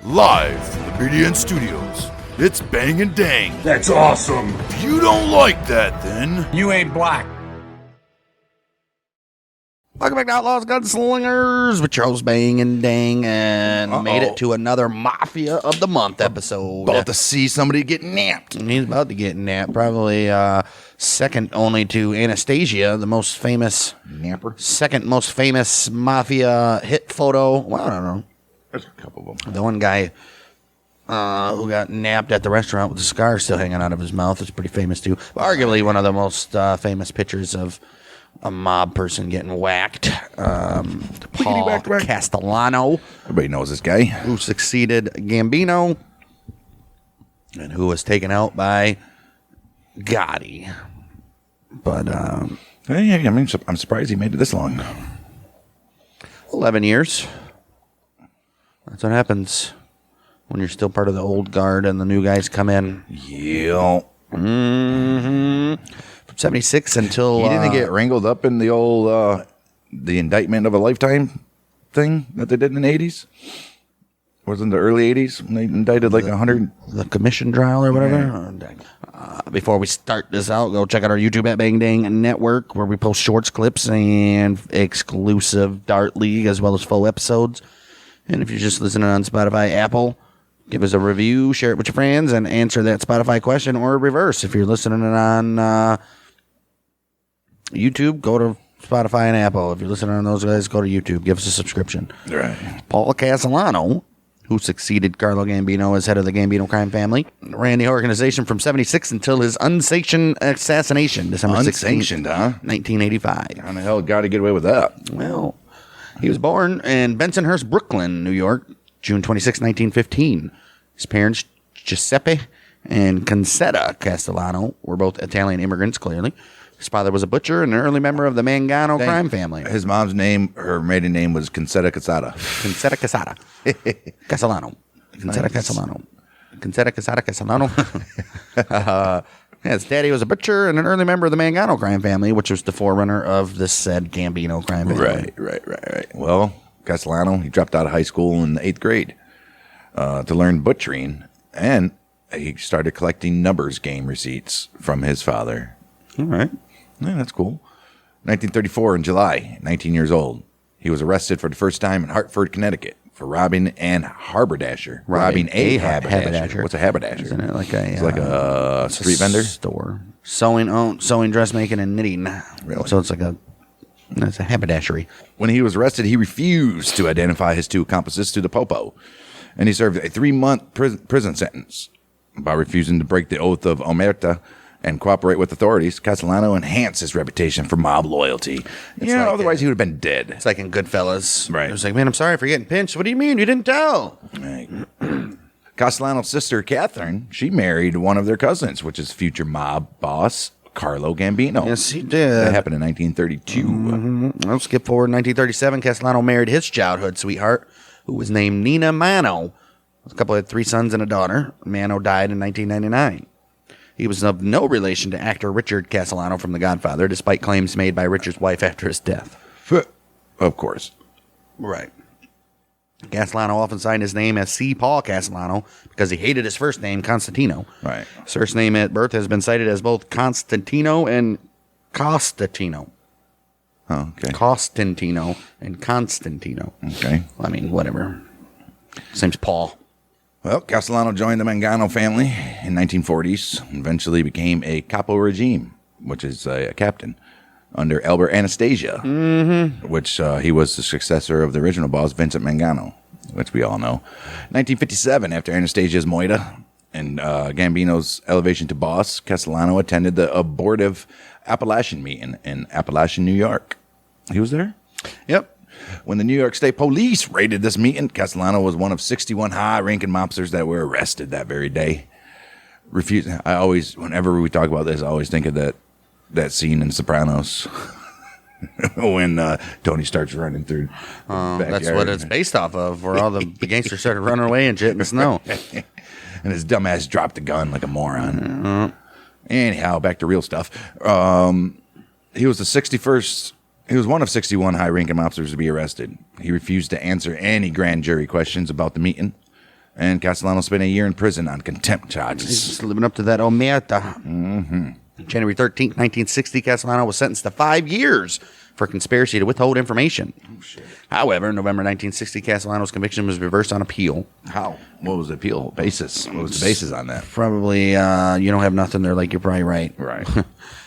Live from the BDN Studios, it's Bang and Dang. That's awesome. If you don't like that, then You ain't black. Welcome back to Outlaws, Gunslingers with your host Bang and Dang, and made it to another Mafia of the Month episode. about to see somebody get napped. He's about to get napped, probably second only to Anastasia, the most famous Napper? second most famous Mafia hit photo. Well, I don't know. There's a couple of them. The one guy who got napped at the restaurant with the scar still hanging out of his mouth is pretty famous too. But arguably one of the most famous pictures of a mob person getting whacked. Paul whack. Castellano, Everybody knows this guy. who succeeded Gambino and who was taken out by Gotti. But Hey, I mean, I'm surprised he made it this long. 11 years. That's what happens when you're still part of the old guard and the new guys come in. Yeah. From 76 until... He didn't get wrangled up in the old, the indictment of a lifetime thing that they did in the 80s? Was in the early 80s when they indicted like 100? the commission trial or whatever. Before we start this out, go check out our YouTube at Bang Dang Network, where we post shorts, clips, and exclusive Dart League, as well as full episodes. And if you're just listening on Spotify, Apple, give us a review, share it with your friends, and answer that Spotify question, or reverse. If you're listening on YouTube, go to Spotify and Apple. If you're listening on those guys, go to YouTube. Give us a subscription. Right. Paul Castellano, who succeeded Carlo Gambino as head of the Gambino crime family, ran the organization from 76 until his unsanctioned assassination, December 16th, Unsanctioned, huh? 1985. How the hell got to get away with that? Well, he was born in Bensonhurst, Brooklyn, New York, June 26, 1915. His parents, Giuseppe and Concetta Castellano, were both Italian immigrants, clearly. His father was a butcher and an early member of the Mangano crime family. His mom's name, her maiden name was Concetta Casada. Concetta Casada. Castellano. Concetta Nice. Castellano. Concetta Casada Castellano. His daddy was a butcher and an early member of the Mangano crime family, which was the forerunner of the said Gambino crime family. Right. Well, Castellano, he dropped out of high school in the 8th grade to learn butchering, and he started collecting numbers game receipts from his father. All right. Yeah, that's cool. 1934, in July, 19 years old, he was arrested for the first time in Hartford, Connecticut for robbing an haberdasher. Robbing a haberdasher. What's a haberdasher? Isn't it like a... It's like a street vendor? Store. Sewing, dressmaking, and knitting. Really? So it's a haberdashery. When he was arrested, he refused to identify his two accomplices to the Popo, and he served a 3-month prison sentence. By refusing to break the oath of omerta and cooperate with authorities, Castellano enhanced his reputation for mob loyalty. Yeah, like otherwise he would have been dead. It's like in Goodfellas. Right. It was like, man, I'm sorry for getting pinched. What do you mean? You didn't tell. Right. Castellano's sister, Catherine, she married one of their cousins, which is future mob boss Carlo Gambino. Yes, he did. That happened in 1932. I'll skip forward. 1937, Castellano married his childhood sweetheart, who was named Nina Mano. The couple had 3 sons and a daughter. Mano died in 1999. He was of no relation to actor Richard Castellano from The Godfather, despite claims made by Richard's wife after his death. Of course. Right. Castellano often signed his name as C. Paul Castellano because he hated his first name, Constantino. Right. His first name at birth has been cited as both Constantino and Costantino. Oh, okay. Costantino and Constantino. Okay. I mean, whatever. His name's Paul. Well, Castellano joined the Mangano family in 1940s and eventually became a capo regime, which is a captain, under Albert Anastasia, which he was the successor of the original boss, Vincent Mangano, which we all know. 1957, after Anastasia's moida and Gambino's elevation to boss, Castellano attended the abortive Appalachian meeting in Appalachian, New York. He was there? Yep. When the New York State Police raided this meeting, Castellano was one of 61 high-ranking mobsters that were arrested that very day. Whenever we talk about this, I always think of that scene in Sopranos when Tony starts running through the backyard. That's what it's based off of, where all the gangsters started running away and shit in the snow. And his dumbass dropped the gun like a moron. Anyhow, back to real stuff. He was the 61st He was one of 61 high-ranking mobsters to be arrested. He refused to answer any grand jury questions about the meeting. And Castellano spent a year in prison on contempt charges. He's just living up to that omerta. January 13th, 1960, Castellano was sentenced to 5 years for conspiracy to withhold information. However, in November 1960, Castellano's conviction was reversed on appeal. How? What was the appeal basis? What was the basis on that? Probably, you don't have nothing. They're like, you're probably right. Right.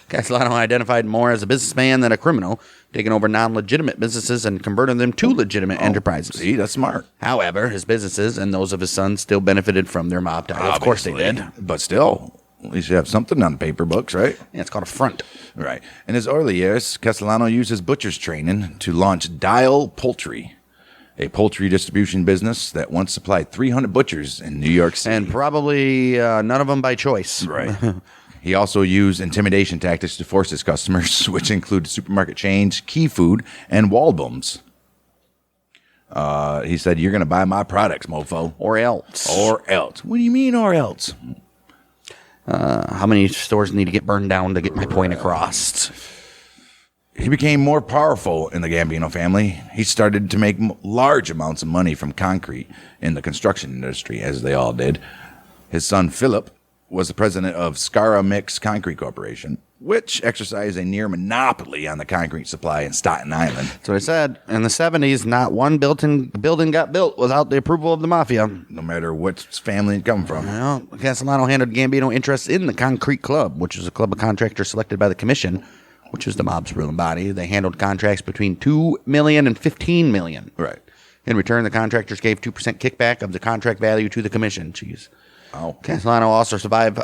Castellano identified more as a businessman than a criminal, taking over non-legitimate businesses and converting them to legitimate enterprises. See, that's smart. However, his businesses and those of his sons still benefited from their mob title. Of course they did. But still, at least you have something on the paper books, right? Yeah, it's called a front. Right. In his early years, Castellano used his butcher's training to launch Dial Poultry, a poultry distribution business that once supplied 300 butchers in New York City. And probably none of them by choice. Right. He also used intimidation tactics to force his customers, which include supermarket chains, Key Food, and Walbums. He said, "You're going to buy my products, mofo." Or else. Or else. What do you mean, or else? How many stores need to get burned down to get my point across? He became more powerful in the Gambino family. He started to make large amounts of money from concrete in the construction industry, as they all did. His son, Philip, was the president of Scara Mix Concrete Corporation, which exercised a near monopoly on the concrete supply in Staten Island. So I said, in the 70s, not one building got built without the approval of the mafia. No matter what family it come from. Well, Castellano handled Gambino interests in the Concrete Club, which is a club of contractors selected by the commission, which is the mob's ruling body. They handled contracts between $2 million and $15 million. Right. In return, the contractors gave 2% kickback of the contract value to the commission. Jeez. Oh. Castellano also supervised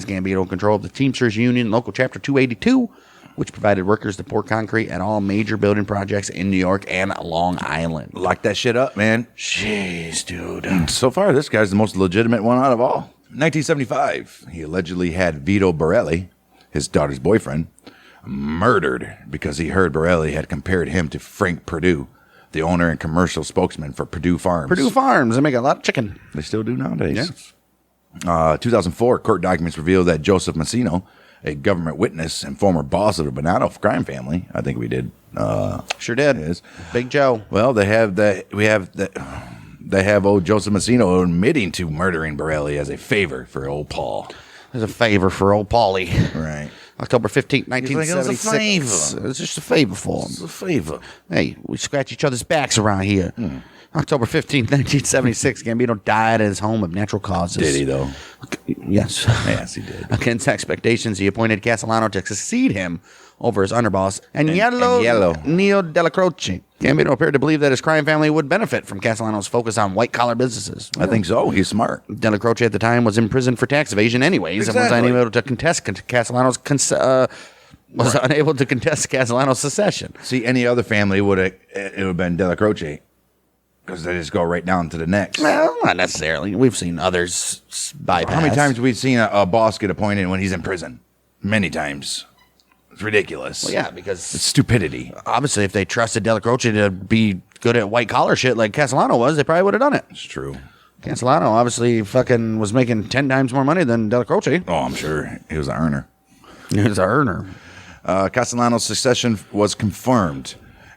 Gambino control of the Teamsters Union Local Chapter 282, which provided workers to pour concrete at all major building projects in New York and Long Island. Lock that shit up, man. Jeez, dude. So far, this guy's the most legitimate one out of all. 1975, he allegedly had Vito Borelli, his daughter's boyfriend, murdered because he heard Borelli had compared him to Frank Perdue, the owner and commercial spokesman for Perdue Farms. Perdue Farms, they make a lot of chicken. They still do nowadays. Yeah. 2004, court documents revealed that Joseph Massino, a government witness and former boss of the Bonanno crime family, I think we did. Sure did. Is. Big Joe. Well, they have old Joseph Massino admitting to murdering Borelli as a favor for old Paul. As a favor for old Paulie. Right. October 15th, Like, 1976. it was a favor. It's just a favor for him. It's a favor. Hey, we scratch each other's backs around here. October 15th, 1976, Gambino died at his home of natural causes. Did he, though? Yes. Yes, he did. Against expectations, he appointed Castellano to succeed him over his underboss, Aniello Dellacroce. Gambino appeared to believe that his crime family would benefit from Castellano's focus on white-collar businesses. I think so. He's smart. Dellacroce at the time was in prison for tax evasion anyways and was unable to contest Castellano's unable to contest Castellano's secession. See, any other family would have been Dellacroce, because they just go right down to the next. Well, not necessarily. We've seen others bypass. How many times have we seen a boss get appointed when he's in prison? Many times. It's ridiculous. Well, yeah, because It's stupidity. obviously if they trusted Dellacroce to be good at white-collar shit like Castellano was, they probably would have done it. It's true. Castellano obviously fucking was making 10 times more money than Dellacroce. Oh, I'm sure he was an earner. He was an earner. Castellano's succession was confirmed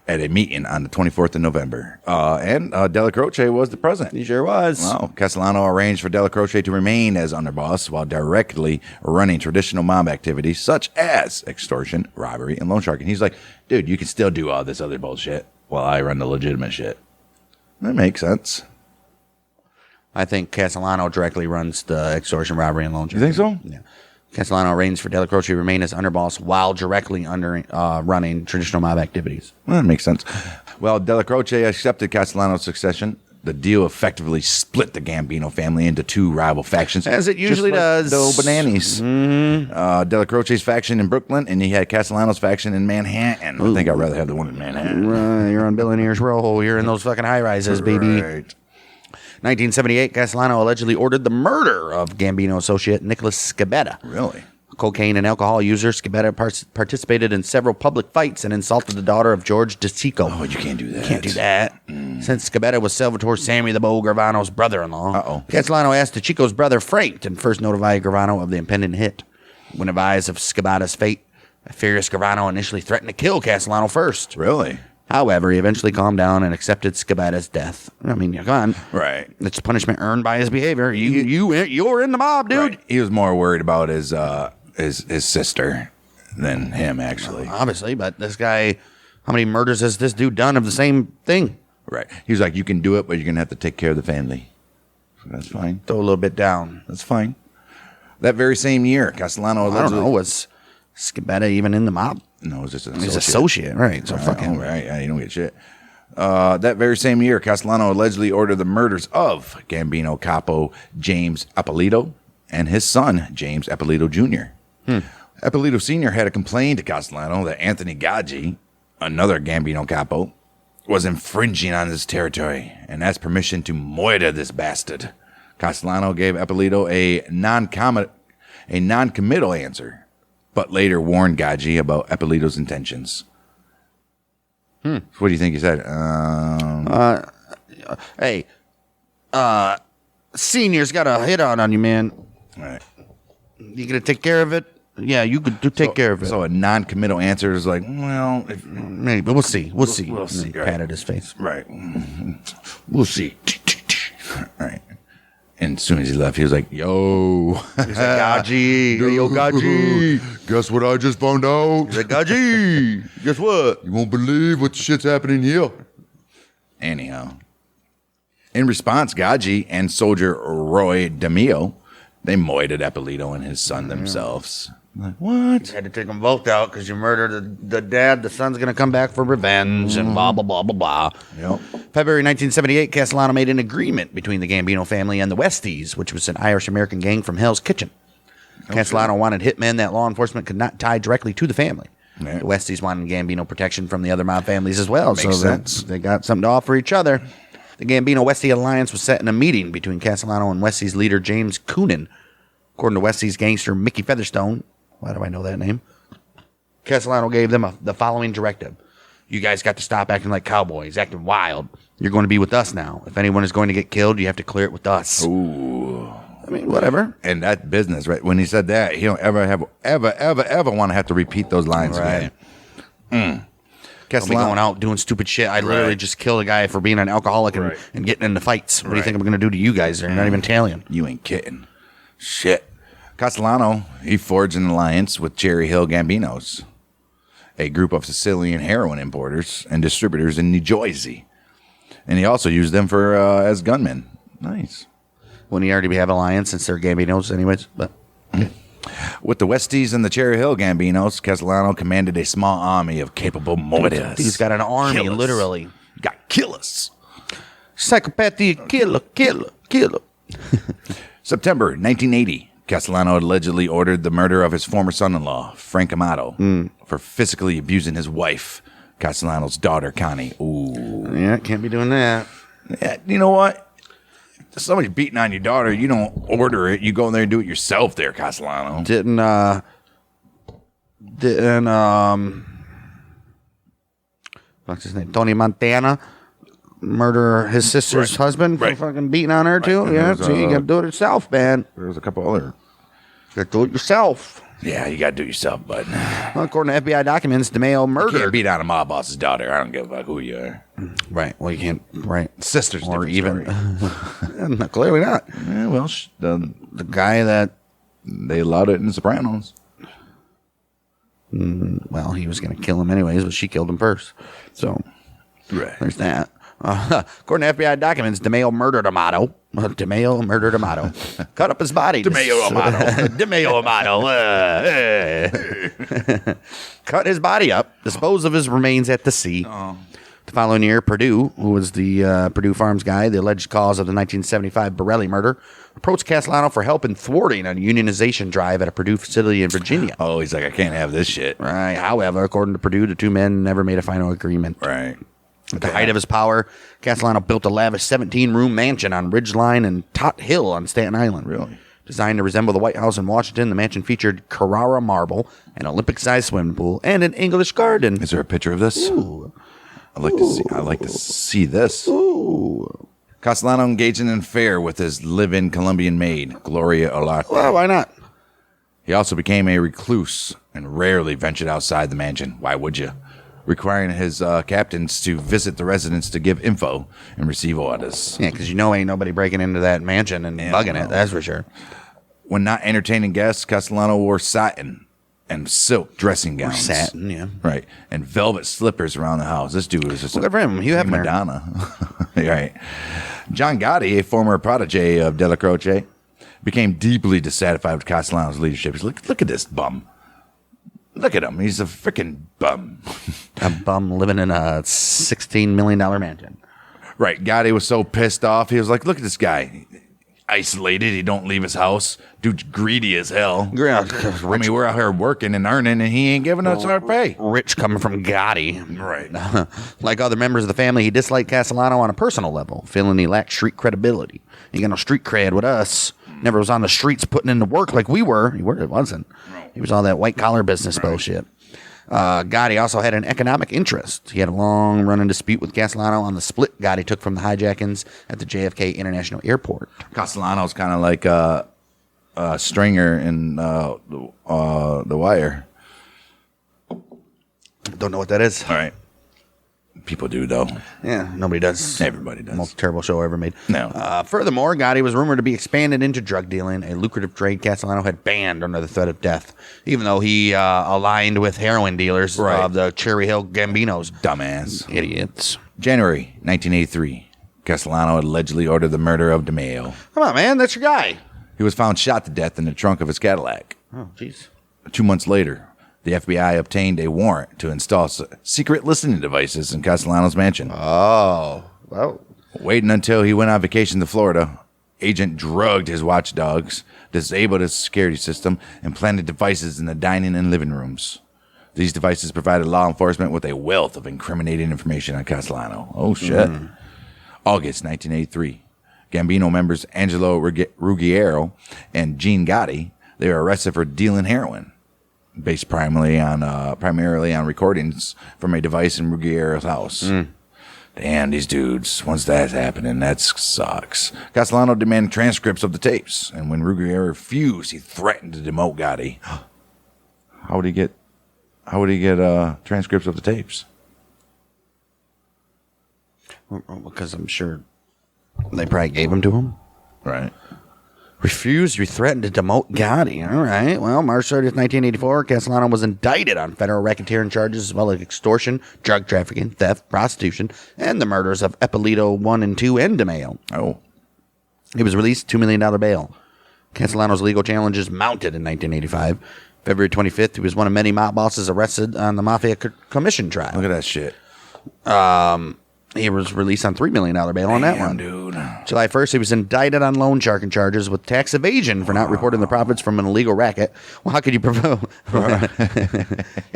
at a meeting on the 24th of November. And Dellacroce was the president. He sure was. Wow. Castellano arranged for Dellacroce to remain as underboss while directly running traditional mob activities such as extortion, robbery, and loan sharking. He's like, dude, you can still do all this other bullshit while I run the legitimate shit. That makes sense. I think Castellano directly runs the extortion, robbery, and loan You think so? Yeah. Castellano arranged for Dellacroce to remain as underboss while directly running traditional mob activities. Well, that makes sense. Well, Dellacroce accepted Castellano's succession. The deal effectively split the Gambino family into two rival factions. As it usually does. The Bananis. Dellacroce's faction in Brooklyn, and he had Castellano's faction in Manhattan. I think I'd rather have the one in Manhattan. You're on Billionaire's Row. You're in those fucking high-rises, baby. Right. 1978, Castellano allegedly ordered the murder of Gambino associate Nicholas Scabetta. Really? A cocaine and alcohol user, Scabetta participated in several public fights and insulted the daughter of George DeCicco. Oh, you can't do that. Can't do that. Since Scabetta was Salvatore Sammy the Bull Gravano's brother-in-law, Uh-oh. Castellano asked DeCicco's brother Frank to first notify Gravano of the impending hit. When advised of Scabetta's fate, a furious Gravano initially threatened to kill Castellano first. Really? However, he eventually calmed down and accepted Scabata's death. I mean, come on. Right. It's punishment earned by his behavior. You're in the mob, dude. Right. He was more worried about his sister than him, actually. Obviously, but this guy, how many murders has this dude done of the same thing? Right. He was like, you can do it, but you're going to have to take care of the family. So that's fine. Throw a little bit down. That's fine. That very same year, Castellano I don't know. Was Scabata even in the mob? No, it was just an He's associate. right? So fucking right. Yeah, you don't get shit. That very same year, Castellano allegedly ordered the murders of Gambino capo James Appolito and his son, James Appolito Jr. Appolito Sr. had a complaint to Castellano that Anthony Gaggi, another Gambino capo, was infringing on his territory and asked permission to moida this bastard. Castellano gave Appolito a non-committal answer, but later warned Gaggi about Appolito's intentions. So what do you think he said? Hey, Senior's got a hit on you, man. All right. You gonna take care of it? Yeah, you could take care of it. So a non-committal answer is like, well, Maybe, but we'll see. We'll see. We'll see. Patted his face. Right. We'll see. Right. And as soon as he left, he was like, yo. He's like, Gaggi. Hey, yo, Gaggi. Guess what I just found out? He's like, Gaggi. Guess what? You won't believe what shit's happening here. Anyhow. In response, Gaggi and soldier Roy DeMio, they moided Appolito and his son themselves. Like, what? You had to take them both out because you murdered the dad. The son's going to come back for revenge and blah, blah, blah, blah, blah. Yep. February 1978, Castellano made an agreement between the Gambino family and the Westies, which was an Irish-American gang from Hell's Kitchen. Castellano wanted hitmen that law enforcement could not tie directly to the family. Yeah. The Westies wanted Gambino protection from the other mob families as well. Makes sense. They got something to offer each other. The Gambino-Westie alliance was set in a meeting between Castellano and Westie's leader, James Coonan. According to Westie's gangster, Mickey Featherstone, why do I know that name? Castellano gave them the following directive. You guys got to stop acting like cowboys, acting wild. You're going to be with us now. If anyone is going to get killed, you have to clear it with us. Ooh. I mean, whatever. And that business, right? When he said that, he don't ever want to have to repeat those lines Right. again. I'll be going out doing stupid shit. I literally just killed a guy for being an alcoholic and getting into fights. What do you think I'm going to do to you guys? They're not even Italian. You ain't kidding. Shit. Castellano, he forged an alliance with Cherry Hill Gambinos, a group of Sicilian heroin importers and distributors in New Jersey. And he also used them for as gunmen. Nice. Wouldn't he already have an alliance since they're Gambinos anyways? But With the Westies and the Cherry Hill Gambinos, Castellano commanded a small army of capable moiders. he's got an army, Killers. literally. Got killers. Psychopathy, killer. September 1980, Castellano allegedly ordered the murder of his former son-in-law, Frank Amato, for physically abusing his wife, Castellano's daughter, Connie. Ooh. Yeah, can't be doing that. Yeah, you know what? If somebody's beating on your daughter, you don't order it. You go in there and do it yourself there, Castellano. Didn't what's his name? Tony Montana murder his sister's husband for fucking beating on her too? And Yeah, there's, so you gotta do it yourself, man. There was a couple other. You gotta do it yourself. Yeah, you got to do it yourself, bud. Well, according to FBI documents, DeMeo You murdered. can't beat on a mob boss's daughter. I don't give a fuck who you are. Right. Well, you can't. Right. Sister's Or different even. story. No, clearly not. Yeah, well, The guy that. they allowed it in The Sopranos. Well, he was going to kill him anyways, but she killed him first. So Right. there's that. According to FBI documents, DeMeo murdered Amato. DeMeo murdered Amato. Cut up his body. DeMeo Amato. DeMeo Amato. Cut his body up. Dispose of his remains at the sea. The following year, Purdue, who was the Purdue Farms guy, the alleged cause of the 1975 Borelli murder, approached Castellano for help in thwarting a unionization drive at a Purdue facility in Virginia. Oh, he's like, I can't have this shit. Right. However, according to Purdue, the two men never made a final agreement. Right. At the height of his power, Castellano built a lavish 17-room mansion on Ridgeline and Tot Hill on Staten Island. Really? Designed to resemble the White House in Washington, the mansion featured Carrara marble, an Olympic-sized swimming pool, and an English garden. Is there a picture of this? Ooh. I'd like to see this. Ooh. Castellano engaged in an affair with his live-in Colombian maid, Gloria Olarte. Well, why not? He also became a recluse and rarely ventured outside the mansion. Why would you? requiring his captains to visit the residence to give info and receive orders. Yeah, because ain't nobody breaking into that mansion and bugging it, that's for sure. When not entertaining guests, Castellano wore satin and silk dressing gowns. Satin, yeah. Right. And velvet slippers around the house. This dude was just Good for him. Hugh Hefner. Madonna. Right. John Gotti, a former protege of Dellacroce, became deeply dissatisfied with Castellano's leadership. He's like, look at this bum. Look at him. He's a freaking bum. A bum living in a $16 million mansion. Right. Gotti was so pissed off. He was like, look at this guy. Isolated. He don't leave his house. Dude's greedy as hell. Yeah, I mean, we're out here working and earning, and he ain't giving us our pay. Rich coming from Gotti. Right. Like other members of the family, he disliked Castellano on a personal level, feeling he lacked street credibility. He got no street cred with us. Never was on the streets putting in the work like we were. He wasn't. He was all that white-collar business bullshit. Gotti also had an economic interest. He had a long-running dispute with Castellano on the split Gotti took from the hijackings at the JFK International Airport. Castellano's kind of like a Stringer in The Wire. Don't know what that is. All right. People do, though. Yeah, nobody does. Everybody does. Most terrible show ever made. No. Furthermore, Gotti was rumored to be expanded into drug dealing, a lucrative trade Castellano had banned under the threat of death, even though he aligned with heroin dealers of the Cherry Hill Gambinos. Dumbass. Idiots. January 1983. Castellano allegedly ordered the murder of DeMeo. Come on, man. That's your guy. He was found shot to death in the trunk of his Cadillac. Oh, jeez. 2 months later, the FBI obtained a warrant to install secret listening devices in Castellano's mansion. Oh. Well. Waiting until he went on vacation to Florida, agent drugged his watchdogs, disabled his security system, and planted devices in the dining and living rooms. These devices provided law enforcement with a wealth of incriminating information on Castellano. Oh, shit. August 1983. Gambino members Angelo Ruggiero and Gene Gotti, they were arrested for dealing heroin, based primarily on recordings from a device in Ruggiero's house. Damn, these dudes, once that's happening, that sucks. Castellano demanded transcripts of the tapes, and when Ruggiero refused, he threatened to demote Gotti. How would he get transcripts of the tapes? Because I'm sure they probably gave them to him. Right. Refused, you threatened to demote Gotti. All right. Well, March 30th, 1984, Castellano was indicted on federal racketeering charges as well as extortion, drug trafficking, theft, prostitution, and the murders of Ippolito 1 and 2 and DeMeo. Oh. He was released $2 million bail. Castellano's legal challenges mounted in 1985. February 25th, he was one of many mob bosses arrested on the Mafia commission trial. Look at that shit. He was released on $3 million bail on that one. Dude. July 1st, he was indicted on loan sharking charges with tax evasion for not reporting the profits from an illegal racket. Well, how could you provoke?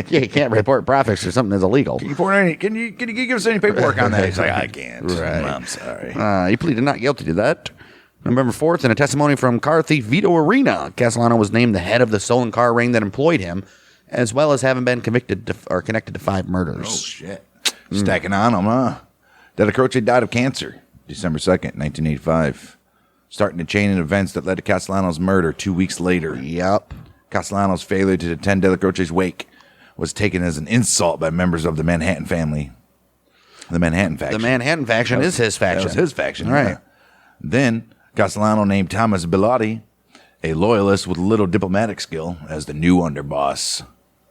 You can't report profits for something that's illegal. Can you give us any paperwork on that? He's like, I can't. Right. I'm sorry. He pleaded not guilty to that. November 4th, in a testimony from car thief Vito Arena, Castellano was named the head of the stolen car ring that employed him, as well as having been convicted or connected to 5 murders. Oh, shit. Stacking on him, huh? Dellacroce died of cancer, December 2nd, 1985, starting a chain of events that led to Castellano's murder 2 weeks later. Yep. Castellano's failure to attend Dellacroce's wake was taken as an insult by members of the Manhattan family. The Manhattan faction. The Manhattan faction is his faction. That was his faction. Right. Yeah. Then Castellano named Thomas Bilotti, a loyalist with little diplomatic skill, as the new underboss.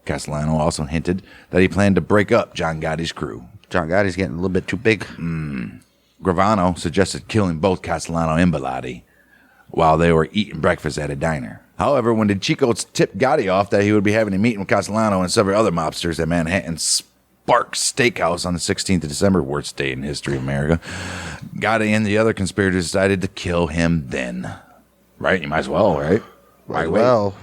Castellano also hinted that he planned to break up John Gotti's crew. John Gotti's getting a little bit too big. Gravano suggested killing both Castellano and Bilotti while they were eating breakfast at a diner. However, when the Chicos tipped Gotti off that he would be having a meeting with Castellano and several other mobsters at Manhattan's Sparks Steakhouse on the 16th of December, worst day in history of America, Gotti and the other conspirators decided to kill him then. Right? You might as well, right? Right. Well,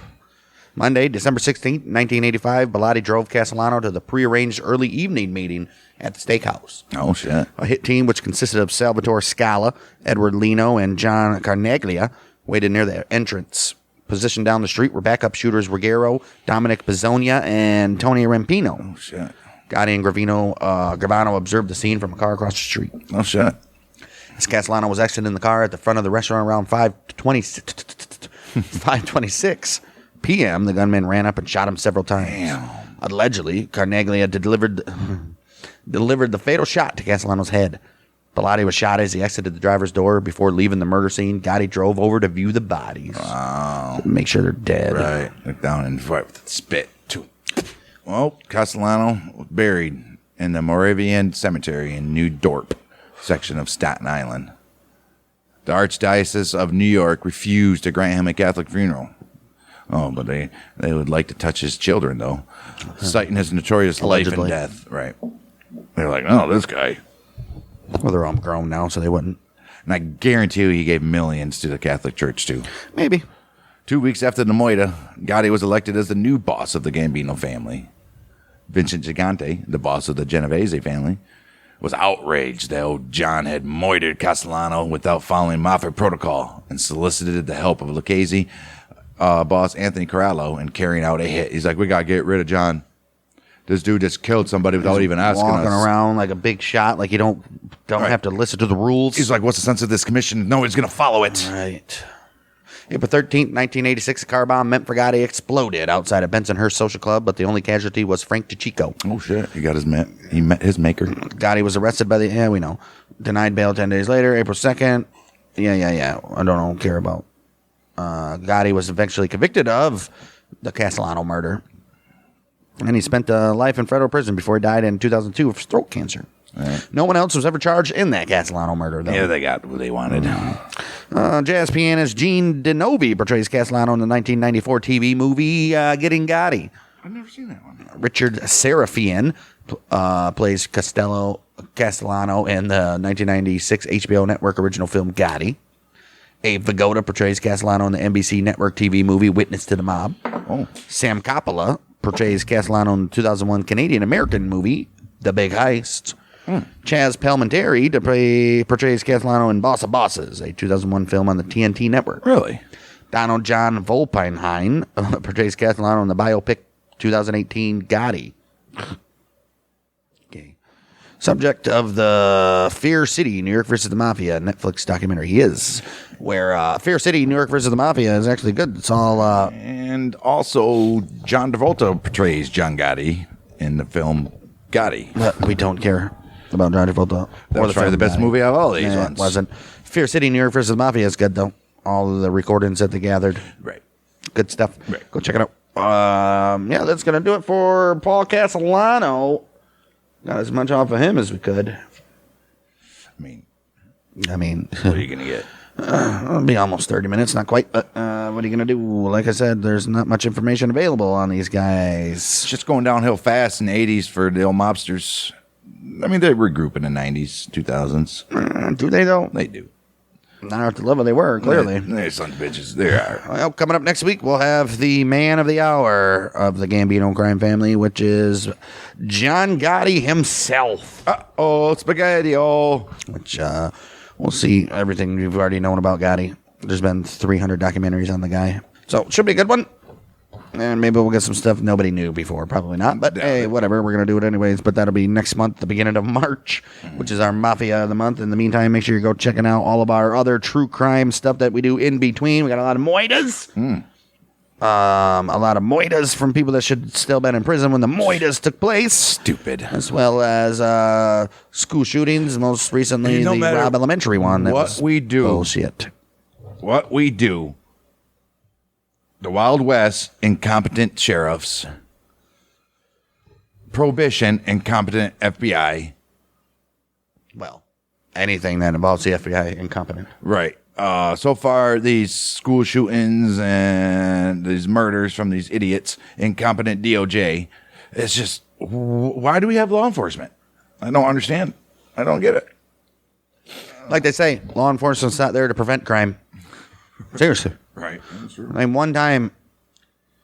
Monday, December 16th, 1985, Bilotti drove Castellano to the prearranged early evening meeting at the steakhouse. Oh, shit. A hit team, which consisted of Salvatore Scala, Edward Lino, and John Carneglia, waited near their entrance. Positioned down the street were backup shooters Ruggiero, Dominic Bizzonia, and Tony Rampino. Oh, shit. Gotti and Gravano observed the scene from a car across the street. Oh, shit. As Castellano was exiting the car at the front of the restaurant around 5:26 p.m., the gunman ran up and shot him several times. Damn. Allegedly, Carnaglia delivered the fatal shot to Castellano's head. Bilotti was shot as he exited the driver's door. Before leaving the murder scene, Gotti drove over to view the bodies. Wow. To make sure they're dead. Right. Look down and spit, too. Well, Castellano was buried in the Moravian Cemetery in New Dorp section of Staten Island. The Archdiocese of New York refused to grant him a Catholic funeral. Oh, but they would like to touch his children, though, citing his notorious life and death. Right. They're like, oh, this guy. Well, they're all grown now, so they wouldn't. And I guarantee you he gave millions to the Catholic Church, too. Maybe. 2 weeks after the Moida, Gotti was elected as the new boss of the Gambino family. Vincent Gigante, the boss of the Genovese family, was outraged that old John had moitered Castellano without following Mafia protocol and solicited the help of Lucchese boss Anthony Corallo in carrying out a hit. He's like, we got to get rid of John. This dude just killed somebody without even asking us. Walking around like a big shot, like you don't have to listen to the rules. He's like, what's the sense of this commission? Nobody's going to follow it. Right. April 13th, 1986, a car bomb meant for Gotti exploded outside of Bensonhurst Social Club, but the only casualty was Frank DiCicco. Oh, shit. He met his maker. Gotti was arrested by we know. Denied bail 10 days later, April 2nd. Yeah. I don't care about. Gotti was eventually convicted of the Castellano murder. And he spent life in federal prison before he died in 2002 of throat cancer. Right. No one else was ever charged in that Castellano murder, though. Yeah, they got what they wanted. Jazz pianist Gene DiNovi portrays Castellano in the 1994 TV movie Getting Gotti. I've never seen that one. Richard Serafian plays Castellano in the 1996 HBO Network original film Gotti. Abe Vigoda portrays Castellano in the NBC Network TV movie Witness to the Mob. Oh. Sam Coppola portrays Castellano in the 2001 Canadian-American movie The Big Heist. Chaz Palminteri portrays Castellano in Boss of Bosses, a 2001 film on the TNT network. Really? Donald John Volpinheim portrays Castellano in the biopic 2018 Gotti. Okay. Subject of the Fear City, New York versus the Mafia Netflix documentary. He is where Fear City, New York versus the Mafia is actually good. It's all. And also, John Travolta portrays John Gotti in the film Gotti. But we don't care about John Travolta. That was probably the best movie of all these ones. It wasn't. Fear City, New York versus the Mafia is good, though. All of the recordings that they gathered. Right. Good stuff. Right. Go check it out. Yeah, that's going to do it for Paul Castellano. Got as much off of him as we could. I mean, what are you going to get? It'll be almost 30 minutes, not quite, but what are you going to do? Like I said, there's not much information available on these guys. It's just going downhill fast in the 80s for the old mobsters. I mean, they regroup in the 90s, 2000s. Do they, though? They do. Not at the level they were, clearly. They're sons of bitches. They are. Well, coming up next week, we'll have the man of the hour of the Gambino crime family, which is John Gotti himself. Uh-oh, spaghetti-o. Which, we'll see everything you've already known about Gotti. There's been 300 documentaries on the guy. So, it should be a good one. And maybe we'll get some stuff nobody knew before. Probably not. But, hey, whatever. We're going to do it anyways. But that'll be next month, the beginning of March, which is our Mafia of the month. In the meantime, make sure you go checking out all of our other true crime stuff that we do in between. We got a lot of moitas. A lot of moitas from people that should still been in prison when the moitas took place. Stupid. As well as school shootings. Most recently, the Robb Elementary one. That what we do. Bullshit. What we do. The Wild West, incompetent sheriffs. Prohibition, incompetent FBI. Well, anything that involves the FBI, incompetent. Right. So far, these school shootings and these murders from these idiots, incompetent DOJ. It's just, why do we have law enforcement? I don't understand. I don't get it. Like they say, law enforcement's not there to prevent crime. Seriously. Right. That's true. I mean, one time,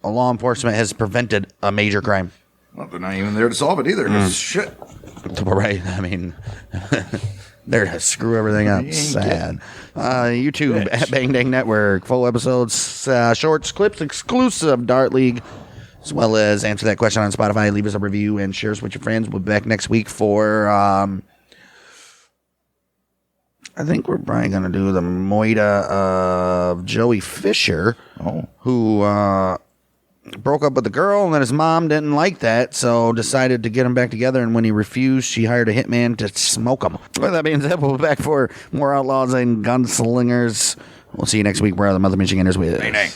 a law enforcement has prevented a major crime. Well, they're not even there to solve it either. Shit. Right. I mean, they're to screw everything up. Sad. YouTube at Bang Dang Network. Full episodes, shorts, clips, exclusive Dart League, as well as answer that question on Spotify. Leave us a review and share us with your friends. We'll be back next week for... I think we're probably going to do the Moida of Joey Fisher, who broke up with the girl, and then his mom didn't like that, so decided to get him back together. And when he refused, she hired a hitman to smoke him. With that being said, we'll be back for more Outlaws and Gunslingers. We'll see you next week. Where are the Mother Michiganders with? Bang, bang.